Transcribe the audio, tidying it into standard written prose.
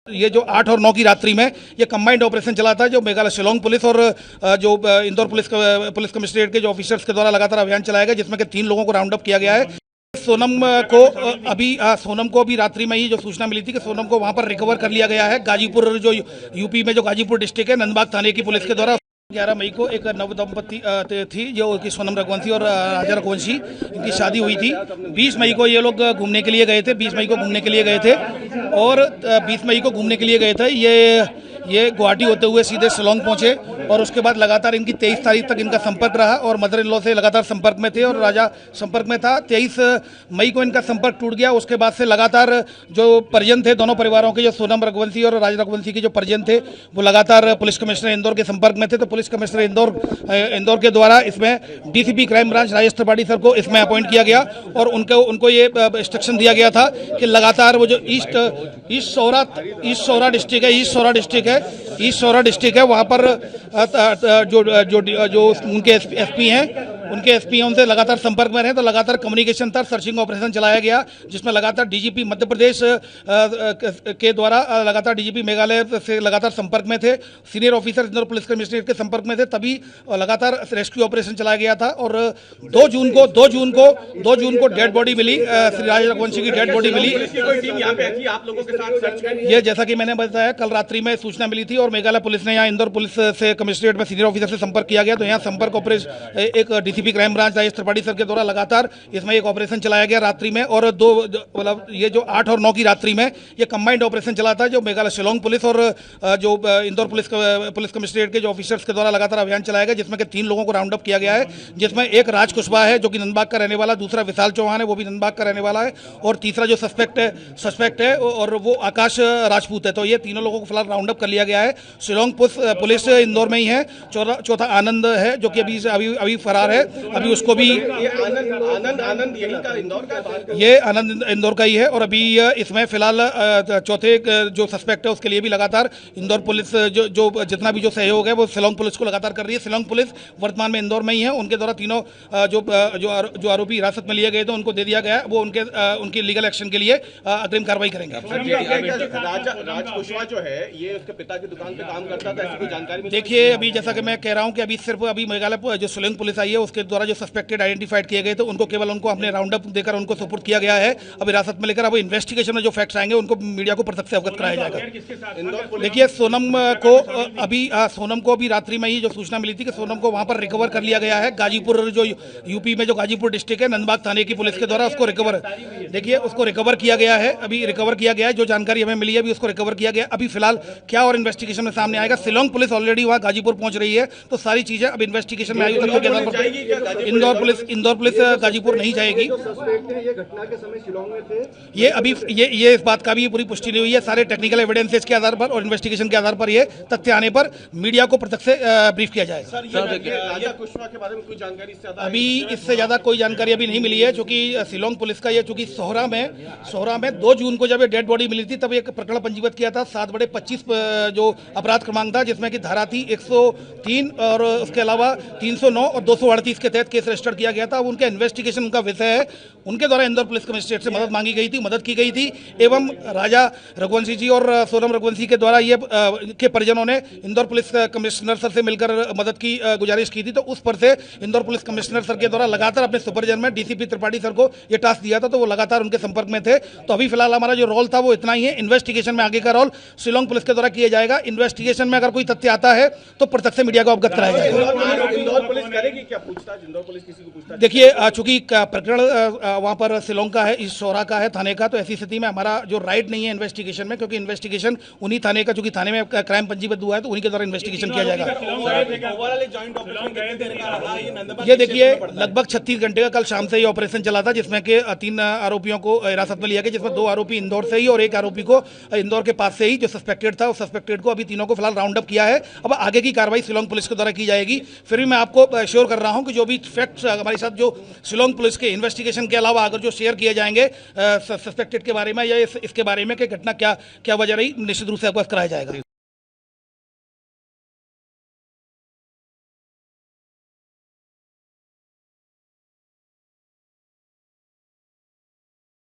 ये जो 8 और 9 की रात्रि में ये कंबाइंड ऑपरेशन चला था, जो मेघालय शिलोंग पुलिस और जो इंदौर पुलिस कमिश्नरेट के जो ऑफिसर्स के द्वारा लगातार अभियान चलाया गया, जिसमें कि 3 लोगों को राउंड अप किया गया है। सोनम को अभी रात्रि में ही जो सूचना मिली थी कि सोनम को वहां पर रिकवर कर लिया गया है। गाजीपुर, जो यूपी में जो गाजीपुर डिस्ट्रिक्ट है, नंदबाग थाने की पुलिस के द्वारा 11 मई को एक नव दंपति थी, जो कि सोनम रघुवंशी और राजा रघुवंशी, इनकी शादी हुई थी। 20 मई को ये लोग घूमने के लिए गए थे, 20 मई को घूमने के लिए गए थे और 20 मई को घूमने के लिए गए थे। ये गुवाहाटी होते हुए सीधे शिलोंग पहुंचे और उसके बाद लगातार इनकी 23 तारीख तक इनका संपर्क रहा और मदर इन लॉ से लगातार संपर्क में थे और राजा संपर्क में था। 23 मई को इनका संपर्क टूट गया। उसके बाद से लगातार जो परिजन थे दोनों परिवारों के, जो सोनम रघुवंशी और राजा रघुवंशी के जो परिजन थे, वो लगातार पुलिस कमिश्नर इंदौर के संपर्क में थे। तो पुलिस कमिश्नर इंदौर के द्वारा इसमें DCP crime branch Rajesh Tripathi sir को इसमें अपॉइंट किया गया और उनको ये इंस्ट्रक्शन दिया गया था कि लगातार वो जो ईस्ट सौरा डिस्ट्रिक्ट है वहाँ पर जो उनके एसपी हैं, उनसे लगातार संपर्क में रहे। तो लगातार कम्युनिकेशन था, सर्चिंग ऑपरेशन चलाया गया, जिसमें लगातार डीजीपी मध्य प्रदेश के द्वारा लगातार डीजीपी मेघालय से लगातार संपर्क में थे, senior officer Indore police commissionerate के संपर्क में थे, तभी लगातार रेस्क्यू ऑपरेशन चलाया गया था। और 2 जून को डेड बॉडी मिली, श्री राजा रघुवंशी की डेड बॉडी मिली। ये जैसा कि मैंने बताया, कल रात्रि में सूचना मिली थी और मेघालय पुलिस ने यहाँ इंदौर पुलिस से कमिश्नरेट में सीनियर ऑफिसर से संपर्क किया गया। तो यहाँ संपर्क ऑपरेशन एक DCP crime branch Rajesh Tripathi sir के द्वारा लगातार इसमें एक ऑपरेशन चलाया गया रात्रि में। और ये जो 8 और 9 की रात्रि में ये कंबाइंड ऑपरेशन चला था, जो मेघालय शिलोंग पुलिस और जो इंदौर पुलिस कमिश्नरेट के जो ऑफिसर्स के द्वारा लगातार अभियान चलाया गया, जिसमें कि 3 लोगों को राउंड अप किया गया है, जिसमें एक राज कुशवाहा है जो कि नंदबाग का रहने वाला, दूसरा विशाल चौहान है वो भी नंदबाग का रहने वाला है, और तीसरा जो सस्पेक्ट है और वो आकाश राजपूत है। तो ये तीनों लोगों को फिलहाल राउंड अप कर लिया गया है। शिलोंग पुलिस इंदौर में ही है। चौथा आनंद है जो कि अभी फरार है, अभी उसको भी आनंद यही का इंदौर का, ये आनंद इंदौर का ही है। और अभी इसमें फिलहाल चौथे जो सस्पेक्ट है उसके लिए भी लगातार इंदौर पुलिस जो जितना भी जो सहयोग है वो शिलोंग पुलिस को लगातार कर रही है। शिलोंग पुलिस वर्तमान में इंदौर में ही है। उनके द्वारा तीनों जो आरोपी हिरासत में लिए गए थे उनको दे दिया गया है। वो उनकी लीगल एक्शन के लिए अग्रिम कार्रवाई करेंगे। राज कुशवाहा जो है ये उसके पिता की दुकान पे काम करता था, ऐसी कोई जानकारी? देखिए, अभी जैसा कि मैं कह रहा हूं कि अभी मेघालय जो शिलोंग पुलिस आई है उसके द्वारा जो सस्पेक्टेड आइडेंटिफाइड किए गए थे उनको केवल हमने राउंड अप देकर उनको सुपुर्द किया गया है। अब हिरासत में लेकर अब इन्वेस्टिगेशन में जो फैक्ट्स आएंगे उनको मीडिया को प्रत्यक्ष से अवगत कराया जाएगा। देखिए, सोनम को अभी रात्रि में ही जो सूचना मिली थी कि सोनम को वहां पर रिकवर कर लिया गया है। गाजीपुर, जो यूपी में जो गाजीपुर डिस्ट्रिक्ट है, नंदबाग थाने की पुलिस के द्वारा उसको रिकवर किया गया है। अभी रिकवर किया गया है, जो जानकारी हमें मिली है अभी उसको रिकवर किया गया। अभी फिलहाल क्या और इन्वेस्टिगेशन में सामने आएगा। शिलोंग पुलिस ऑलरेडी वहां गाजीपुर पहुंच रही है, तो सारी चीजें अब इन्वेस्टिगेशन में आएगी। इंदौर पुलिस गाजीपुर नहीं जाएगी। ये इस बात का भी पूरी पुष्टि नहीं हुई है। सारे टेक्निकल एविडेंसेस के आधार पर और इन्वेस्टिगेशन के आधार पर ये तथ्य आने पर मीडिया को प्रत्यक्ष से ब्रीफ किया जाएगा। राजा कुशवाहा के बारे में कोई जानकारी अभी इससे ज्यादा कोई जानकारी अभी नहीं मिली है, क्योंकि शिलोंग पुलिस का ये चूंकि सोहरा में 2 जून को जब ये डेड बॉडी मिली थी तब एक प्रकरण पंजीबद्ध किया था 7/25 जो अपराध क्रमांक था, जिसमें कि धारा थी 103 और उसके अलावा 309 और 238 के तहत केस रजिस्टर किया गया था। अब उनका इन्वेस्टिगेशन उनका विषय है। उनके द्वारा इंदौर पुलिस कमिश्नरेट से मदद की गई थी एवं राजा रघुवंशी जी और सोनम रघुवंशी के द्वारा ये के परिजनों ने इंदौर पुलिस कमिश्नर सर से मिलकर मदद की गुजारिश की थी। तो उस पर से इंदौर पुलिस कमिश्नर सर के द्वारा लगातार अपने सुपरविजन में डीसीपी त्रिपाठी सर को ये टास्क दिया था, तो वो लगातार उनके संपर्क में थे। तो अभी फिलहाल हमारा जो रोल था वो इतना ही है। इन्वेस्टिगेशन में आगे का रोल शिलोंग पुलिस के द्वारा किया जाएगा। इन्वेस्टिगेशन में अगर कोई तथ्य आता है तो प्रत्यक्ष से मीडिया को अवगत कराया जाएगा। इंदौर पुलिस करेगी क्या पूछताछ? इंदौर पुलिस किसी को पूछताछ? देखिए, चूंकि प्रकरण वहां पर शिलोंग का है, इस शोरा का है, थाने का, तो ऐसी स्थिति में हमारा जो राइट नहीं है इन्वेस्टिगेशन में, क्योंकि इन्वेस्टिगेशन उन्हीं थाने का, चूंकि थाने में क्राइम पंजीबद्ध हुआ है तो उन्हीं के द्वारा इन्वेस्टिगेशन किया जाएगा। ये देखिए, लगभग 36 घंटे का कल शाम से ये ऑपरेशन चला था, जिसमें के 3 आरोपियों को हिरासत में लिया गया, जिसमें 2 आरोपी इंदौर से ही और 1 आरोपी को इंदौर के पास से ही जो सस्पेक्टेड था, उस सस्पेक्टेड को अभी तीनों को फिलहाल राउंड अप किया है। अब आगे की कार्रवाई शिलोंग पुलिस के द्वारा की जाएगी। फिर भी मैं आपको श्योर कर रहा हूं कि जो भी फैक्ट्स हमारे साथ जो शिलोंग पुलिस के इन्वेस्टिगेशन के अलावा अगर जो शेयर किए जाएंगे सस्पेक्टेड के बारे में या इसके बारे में कि घटना क्या वजह रही, निश्चित रूप से अवगत कराया जाएगा।